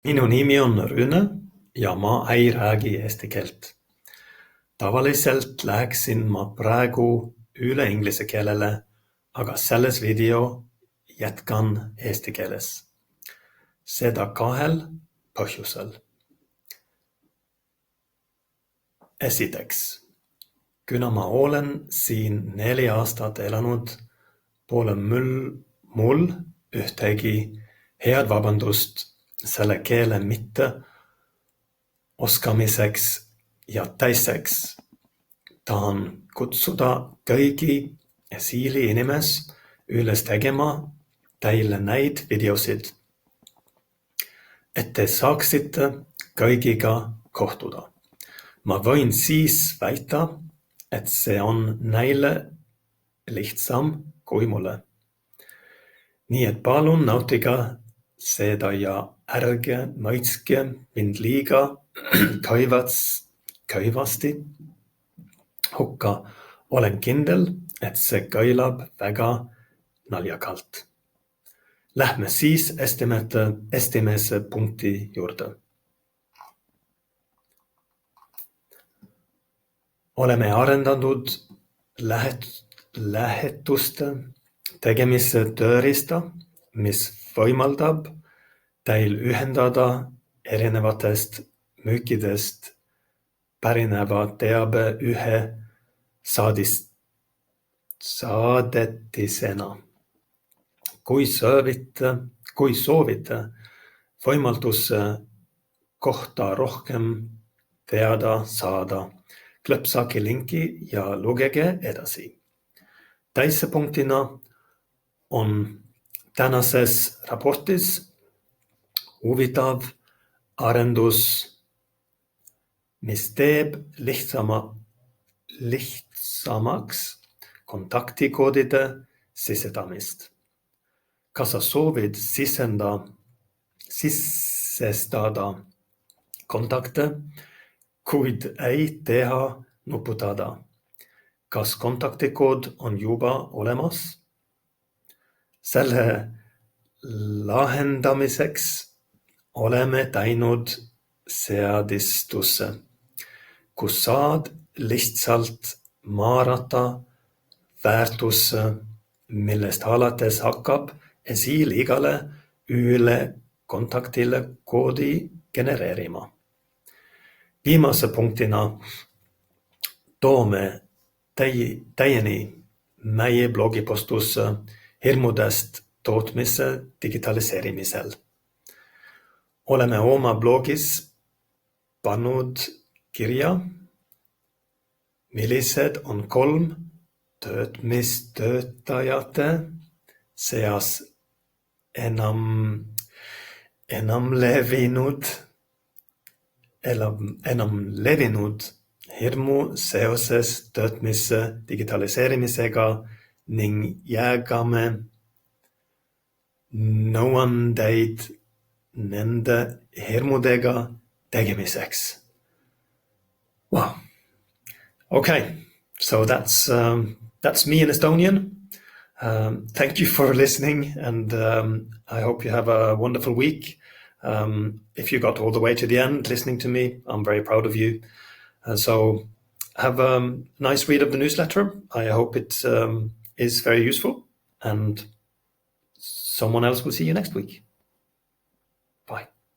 Minu nimi on Rüüne ja ma ei räägi eesti keelt. Tavaliselt läheksin ma praegu üle inglise keelele, aga selles video jätkan eesti keeles. Seda kahel põhjusel. Esiteks, kuna ma olen siin 4 aastat elanud, pole mul ühtegi head vabandust selle keele mitte oskamiseks ja teiseks tahan kutsuda kõigi siili üles tegema teile neid videosid, et te saaksite kõigiga kohtuda. Ma võin siis väita, et see on neile lihtsam kui mulle. Nii et palun nautige seda ja ärge mõistke mind liiga kõivasti hukka. Olen kindel, et see kõlab väga naljakalt. Lähme siis esimese punkti juurde. Oleme arendanud lähetuste tegemise tööriista, mis võimaldab teil ühendada erinevatest müükidest pärineva teabe ühe saadetisena. Kui soovite võimalduse kohta rohkem teada saada, klõpsake linki ja lugege edasi. Teise punktina on tänases raportis huvitav arendus, mis teeb lihtsamaks kontaktikoodide sisedamist. Kas sa soovid sisestada kontakte, kuid ei teha nuputada? Kas kontaktikood on juba olemas? Selle lahendamiseks oleme teinud seadistuse, kus saad lihtsalt määrata väärtuse, millest alates hakkab siil igale ühele kontaktile koodi genereerima. Viimase punktina toome teieni meie blogipostus hirmudest tootmise digitaliseerimisel. Oleme oma blogis pannud kirja, millised on 3 töötmistöötajate seas enam levinud hirmu seoses töötmise digitaliseerimisega ning jagame nõuandeid nende hirmudega tegemiseks. Wow. Okay, so that's me in Estonian. Thank you for listening, and I hope you have a wonderful week. If you got all the way to the end listening to me, I'm very proud of you. So have a nice read of the newsletter. I hope it is very useful, and someone else will see you next week.